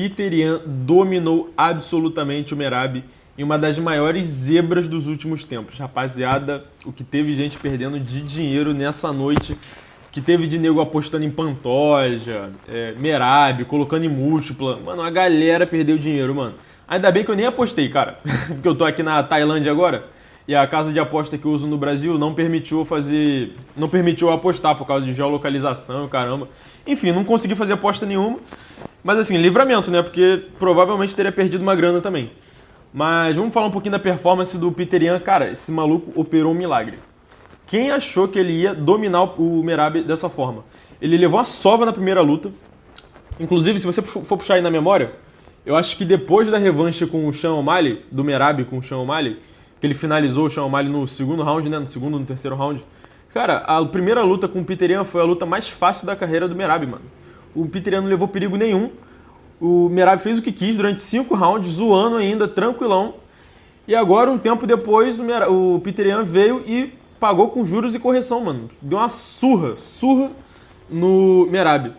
Petr Yan dominou absolutamente o Merab em uma das maiores zebras dos últimos tempos. Rapaziada, o que teve gente perdendo de dinheiro nessa noite, que teve de nego apostando em Pantoja, Merab, colocando em múltipla. Mano, a galera perdeu dinheiro, mano. Ainda bem que eu nem apostei, cara. Porque eu tô aqui na Tailândia agora e a casa de aposta que eu uso no Brasil não permitiu eu apostar por causa de geolocalização, caramba. Enfim, não consegui fazer aposta nenhuma. Mas assim, livramento, né? Porque provavelmente teria perdido uma grana também. Mas vamos falar um pouquinho da performance do Petr Yan. Cara, esse maluco operou um milagre. Quem achou que ele ia dominar o Merab dessa forma? Ele levou uma sova na primeira luta. Inclusive, se você for puxar aí na memória, eu acho que depois da revanche com o Sean O'Malley, do Merab com o Sean O'Malley, que ele finalizou o Sean O'Malley no segundo round, né? No terceiro round. Cara, a primeira luta com o Petr Yan foi a luta mais fácil da carreira do Merab, mano. O Petr Yan não levou perigo nenhum. O Merab fez o que quis durante 5 rounds, zoando ainda, tranquilão. E agora, um tempo depois, o Petr Yan veio e pagou com juros e correção, mano. Deu uma surra no Merab.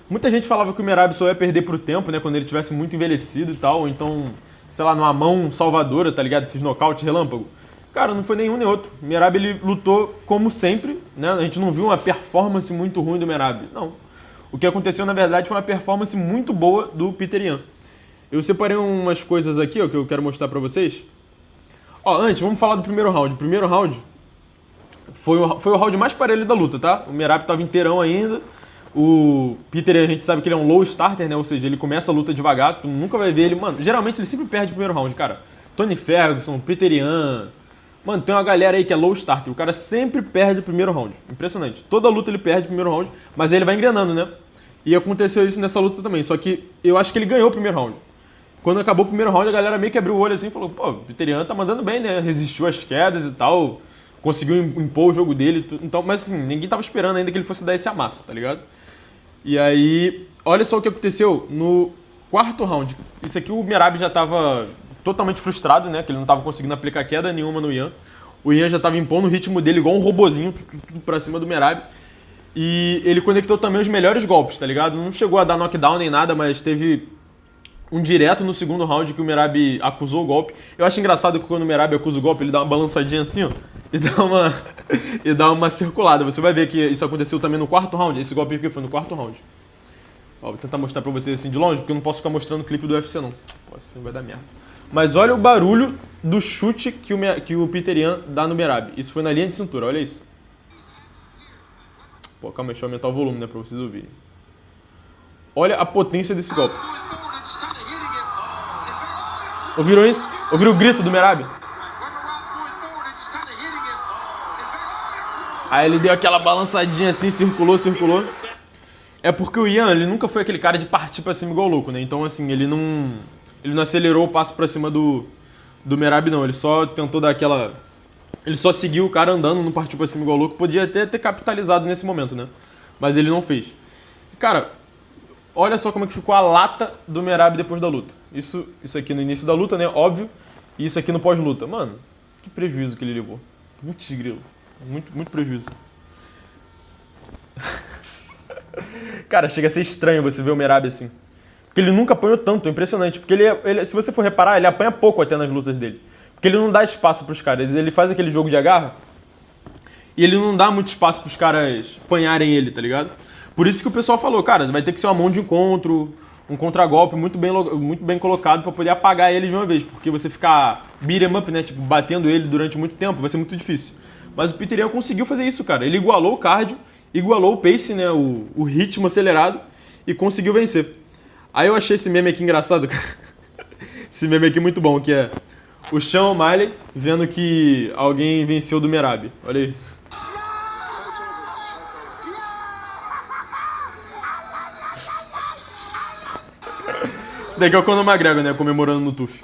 Muita gente falava que o Merab só ia perder pro tempo, né? Quando ele tivesse muito envelhecido e tal. Ou então, sei lá, numa mão salvadora, tá ligado? Esses nocaute relâmpago. Cara, não foi nenhum nem outro. O Merab, ele lutou como sempre, né? A gente não viu uma performance muito ruim do Merab. Não. O que aconteceu, na verdade, foi uma performance muito boa do Petr Yan. Eu separei umas coisas aqui, ó, que eu quero mostrar pra vocês. Ó, antes, vamos falar do primeiro round. O primeiro round foi o round mais parelho da luta, tá? O Merab tava inteirão ainda. O Petr Yan, a gente sabe que ele é um low starter, né? Ou seja, ele começa a luta devagar, tu nunca vai ver ele... Mano, geralmente ele sempre perde o primeiro round, cara. Tony Ferguson, Petr Yan... Mano, tem uma galera aí que é low starter. O cara sempre perde o primeiro round. Impressionante. Toda luta ele perde o primeiro round, mas aí ele vai engrenando, né? E aconteceu isso nessa luta também. Só que eu acho que ele ganhou o primeiro round. Quando acabou o primeiro round, a galera meio que abriu o olho assim e falou: pô, o Petr Yan tá mandando bem, né? Resistiu às quedas e tal. Conseguiu impor o jogo dele. Então, mas assim, ninguém tava esperando ainda que ele fosse dar esse amasso, tá ligado? E aí, olha só o que aconteceu no quarto round. Isso aqui o Merab já tava totalmente frustrado, né? Que ele não tava conseguindo aplicar queda nenhuma no Yan. O Yan já tava impondo o ritmo dele igual um robozinho pra cima do Merab. E ele conectou também os melhores golpes, tá ligado? Não chegou a dar knockdown nem nada, mas teve um direto no segundo round que o Merab acusou o golpe. Eu acho engraçado que quando o Merab acusa o golpe, ele dá uma balançadinha assim, ó, e dá uma circulada. Você vai ver que isso aconteceu também no quarto round. Esse golpe aqui foi no quarto round. Ó, vou tentar mostrar pra vocês assim de longe, porque eu não posso ficar mostrando o clipe do UFC, não. Pô, assim vai dar merda. Mas olha o barulho do chute que o Petr Yan dá no Merab. Isso foi na linha de cintura, olha isso. Pô, calma, deixa eu aumentar o volume, né, pra vocês ouvirem. Olha a potência desse golpe. Ouviram isso? Ouviram o grito do Merab? Aí ele deu aquela balançadinha assim, circulou. É porque o Yan, ele nunca foi aquele cara de partir pra cima igual louco, né? Então, assim, ele não acelerou o passo pra cima do Merab, não. Ele só tentou dar aquela... Ele só seguiu o cara andando, não partiu pra cima igual louco. Podia até ter capitalizado nesse momento, né? Mas ele não fez. Cara, olha só como é que ficou a lata do Merab depois da luta. Isso aqui no início da luta, né? Óbvio. E isso aqui no pós-luta. Mano, que prejuízo que ele levou. Putz, grilo. Muito prejuízo. Cara, chega a ser estranho você ver o Merab assim. Porque ele nunca apanhou tanto, é impressionante. Porque ele, se você for reparar, ele apanha pouco até nas lutas dele. Porque ele não dá espaço pros caras. Ele faz aquele jogo de agarra e ele não dá muito espaço pros caras apanharem ele, tá ligado? Por isso que o pessoal falou, cara, vai ter que ser uma mão de encontro, um contragolpe muito bem colocado pra poder apagar ele de uma vez. Porque você ficar beat 'em up, né, tipo, batendo ele durante muito tempo, vai ser muito difícil. Mas o Petr Yan conseguiu fazer isso, cara. Ele igualou o cardio, igualou o pace, né, o ritmo acelerado e conseguiu vencer. Aí eu achei esse meme aqui engraçado, cara. Esse meme aqui muito bom, que é o Sean O'Malley vendo que alguém venceu do Merab. Olha aí. Esse daqui é o Conor McGregor, né, comemorando no TUF.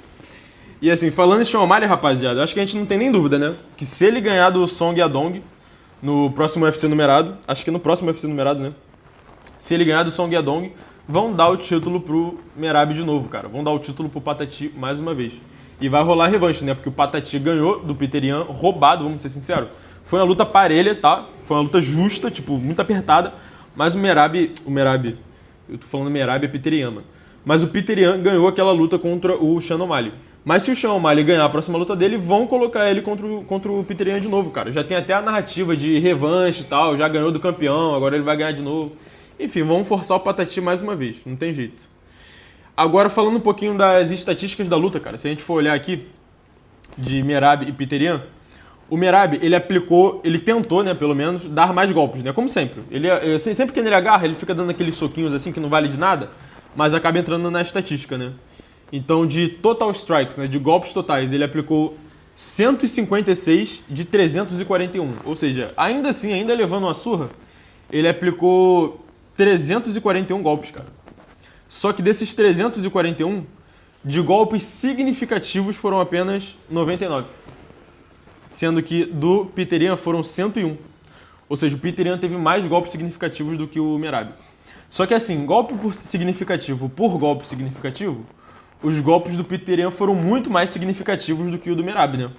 E assim, falando em Sean O'Malley, rapaziada, acho que a gente não tem nem dúvida, né, que se ele ganhar do Song Yadong no próximo UFC numerado, acho que no próximo UFC numerado, né, se ele ganhar do Song Yadong, vão dar o título pro Merab de novo, cara. Vão dar o título pro Patati mais uma vez. E vai rolar a revanche, né? Porque o Patati ganhou do Petr Yan roubado, vamos ser sinceros. Foi uma luta parelha, tá? Foi uma luta justa, tipo, muito apertada. Mas o Merab... Eu tô falando Merab é Petr Yan, mano. Mas o Peter Yan ganhou aquela luta contra o Sean O'Malley. Mas se o Sean O'Malley ganhar a próxima luta dele, vão colocar ele contra o Peter Yan de novo, cara. Já tem até a narrativa de revanche e tal, já ganhou do campeão, agora ele vai ganhar de novo. Enfim, vamos forçar o Patati mais uma vez, não tem jeito. Agora falando um pouquinho das estatísticas da luta, cara. Se a gente for olhar aqui, de Merab e Peter Yan, o Merab, ele tentou, né, pelo menos, dar mais golpes, né, como sempre. Sempre que ele agarra, ele fica dando aqueles soquinhos assim que não vale de nada, mas acaba entrando na estatística, né. Então, de total strikes, né, de golpes totais, ele aplicou 156 de 341. Ou seja, ainda assim, ainda levando uma surra, ele aplicou 341 golpes, cara. Só que desses 341, de golpes significativos foram apenas 99. Sendo que do Peter Yan foram 101. Ou seja, o Peter Yan teve mais golpes significativos do que o Merab. Só que assim, golpe significativo por golpe significativo, os golpes do Peter Yan foram muito mais significativos do que o do Merab, né?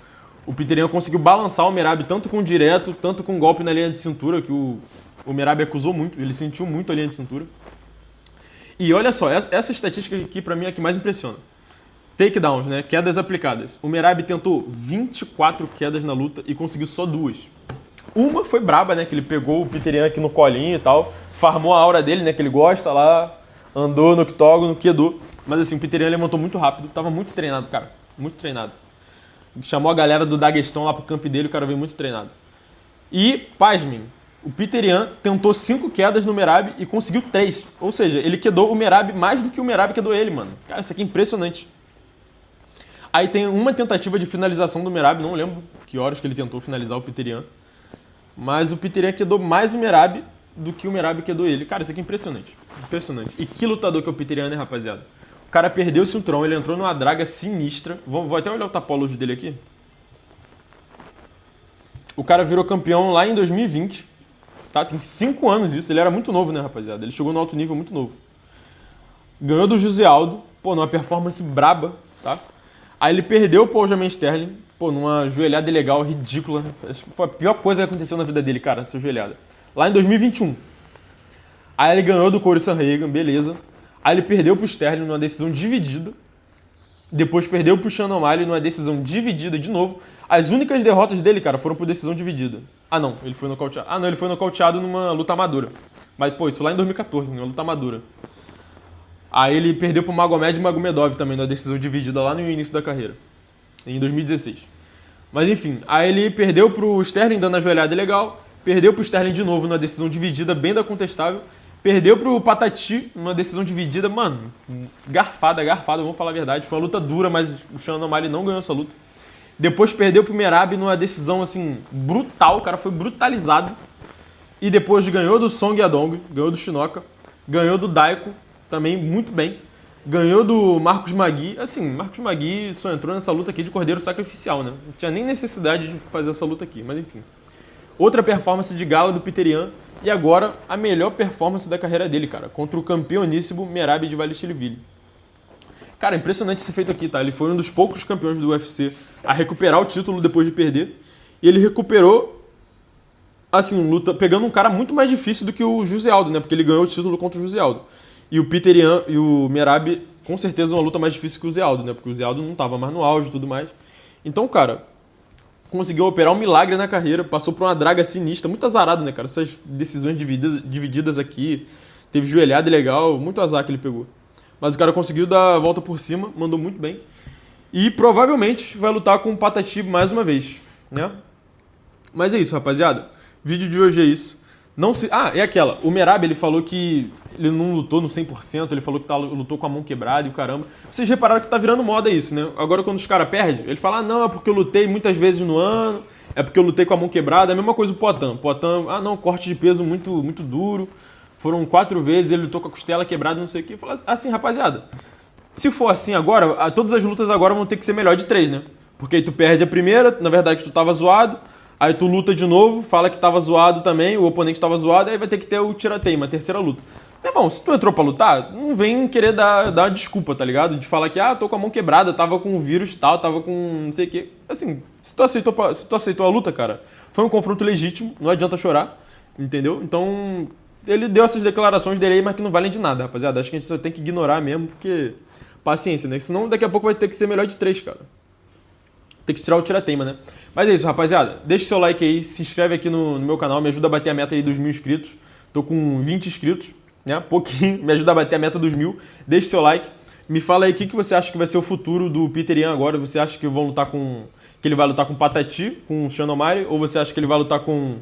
O Peter Yan conseguiu balançar o Merab tanto com direto, tanto com golpe na linha de cintura, que o Merab acusou muito, ele sentiu muito a linha de cintura. E olha só, essa estatística aqui pra mim é a que mais impressiona. Takedowns, né? Quedas aplicadas. O Merab tentou 24 quedas na luta e conseguiu só 2. Uma foi braba, né? Que ele pegou o Peter Yan aqui no colinho e tal, farmou a aura dele, né? Que ele gosta lá, andou no octógono, quedou. Mas assim, o Peter Yan levantou muito rápido, tava muito treinado, cara. Muito treinado. Chamou a galera do Daguestão lá pro camp dele, o cara veio muito treinado. E, pasmem, o Peter Yan tentou 5 quedas no Merab e conseguiu 3. Ou seja, ele quedou o Merab mais do que o Merab quedou ele, mano. Cara, isso aqui é impressionante. Aí tem uma tentativa de finalização do Merab, não lembro que horas que ele tentou finalizar o Peter Yan. Mas o Peter Yan quedou mais o Merab do que o Merab quedou ele. Cara, isso aqui é impressionante. Impressionante. E que lutador que é o Peter Yan, né, rapaziada? O cara perdeu o cinturão, ele entrou numa draga sinistra. Vou até olhar o tapology dele aqui. O cara virou campeão lá em 2020. Tá? Tem 5 anos isso. Ele era muito novo, né, rapaziada? Ele chegou no alto nível muito novo. Ganhou do José Aldo. Pô, numa performance braba, tá? Aí ele perdeu pro Aljamain Sterling, pô, numa joelhada ilegal ridícula. Acho que foi a pior coisa que aconteceu na vida dele, cara, essa joelhada. Lá em 2021. Aí ele ganhou do Corey Sandhagen, beleza. Aí ele perdeu pro Sterling numa decisão dividida. Depois perdeu pro Sean O'Malley numa decisão dividida de novo. As únicas derrotas dele, cara, foram por decisão dividida. Ah, não, ele foi nocauteado. Ah, não, ele foi nocauteado numa luta amadora. Mas, pô, isso lá em 2014, numa luta amadora. Aí ele perdeu pro Magomed Magomedov também, na decisão dividida lá no início da carreira, em 2016. Mas enfim, aí ele perdeu pro Sterling dando a joelhada legal, perdeu pro Sterling de novo numa decisão dividida bem da contestável, perdeu pro Patati numa decisão dividida, mano, garfada, vamos falar a verdade. Foi uma luta dura, mas o Sean O'Malley não ganhou essa luta. Depois perdeu pro Merab numa decisão, assim, brutal, o cara foi brutalizado. E depois ganhou do Song Yadong, ganhou do Shinoka, ganhou do Daiko, também muito bem. Ganhou do Marcos Magui. Assim, Marcos Magui só entrou nessa luta aqui de cordeiro sacrificial, né? Não tinha nem necessidade de fazer essa luta aqui, mas enfim. Outra performance de gala do Peter Yan. E agora, a melhor performance da carreira dele, cara. Contra o campeoníssimo Merab Dvalishvili. Cara, impressionante esse feito aqui, tá? Ele foi um dos poucos campeões do UFC a recuperar o título depois de perder. E ele recuperou, assim, luta, pegando um cara muito mais difícil do que o José Aldo, né? Porque ele ganhou o título contra o José Aldo. E o Peter Yan e o Merab, com certeza, uma luta mais difícil que o Zé Aldo, né? Porque o Zé Aldo não tava mais no auge e tudo mais. Então, cara, conseguiu operar um milagre na carreira, passou por uma draga sinistra, muito azarado, né, cara? Essas decisões divididas aqui, teve joelhada legal, muito azar que ele pegou. Mas o cara conseguiu dar a volta por cima, mandou muito bem. E provavelmente vai lutar com o Patati mais uma vez, né? Mas é isso, rapaziada. Vídeo de hoje é isso. Não se... Ah, é aquela. O Merab, ele falou que ele não lutou no 100%, ele falou que lutou com a mão quebrada e o caramba. Vocês repararam que tá virando moda isso, né? Agora quando os caras perdem, ele fala, ah, não, é porque eu lutei muitas vezes no ano, é porque eu lutei com a mão quebrada. É a mesma coisa o Poatan. Poatan, ah, não, corte de peso muito, muito duro. Foram 4 vezes, ele lutou com a costela quebrada, não sei o quê. Fala assim, rapaziada, se for assim agora, todas as lutas agora vão ter que ser melhor de 3, né? Porque aí tu perde a primeira, na verdade tu tava zoado, aí tu luta de novo, fala que tava zoado também, o oponente tava zoado, aí vai ter que ter o tirateima, a terceira luta. Meu irmão, se tu entrou pra lutar, não vem querer dar uma desculpa, tá ligado? De falar que, tô com a mão quebrada, tava com o vírus e tal, tava com não sei o quê. Assim, se tu aceitou a luta, cara, foi um confronto legítimo, não adianta chorar, entendeu? Então, ele deu essas declarações dele aí, mas que não valem de nada, rapaziada. Acho que a gente só tem que ignorar mesmo, porque... Paciência, né? Senão daqui a pouco vai ter que ser melhor de 3, cara. Tem que tirar o tira-teima, né? Mas é isso, rapaziada. Deixa seu like aí, se inscreve aqui no meu canal, me ajuda a bater a meta aí dos 1000 inscritos. Tô com 20 inscritos, né? Pouquinho, me ajuda a bater a meta dos 1000. Deixa seu like. Me fala aí o que você acha que vai ser o futuro do Peter Yan agora. Você acha que vão lutar com... que ele vai lutar com o Patati, com o Sean O'Malley, ou você acha que ele vai lutar com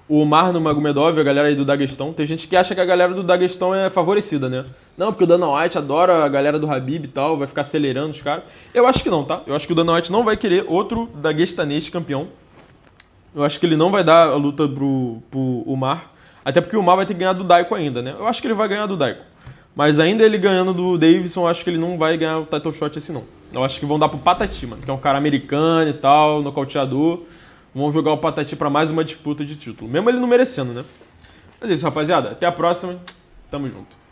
o Umar Nurmagomedov, a galera aí do Daguestão? Tem gente que acha que a galera do Daguestão é favorecida, né? Não, porque o Dana White adora a galera do Khabib e tal, vai ficar acelerando os caras. Eu acho que não, tá? Eu acho que o Dana White não vai querer outro daguestanês campeão. Eu acho que ele não vai dar a luta pro Umar, até porque o Umar vai ter que ganhar do Daiko ainda, né? Eu acho que ele vai ganhar do Daiko. Mas ainda ele ganhando do Davidson, eu acho que ele não vai ganhar o title shot assim, não. Eu acho que vão dar pro Patati, mano, que é um cara americano e tal, nocauteador. Vão jogar o Patati pra mais uma disputa de título, mesmo ele não merecendo, né? Mas é isso, rapaziada. Até a próxima. Tamo junto.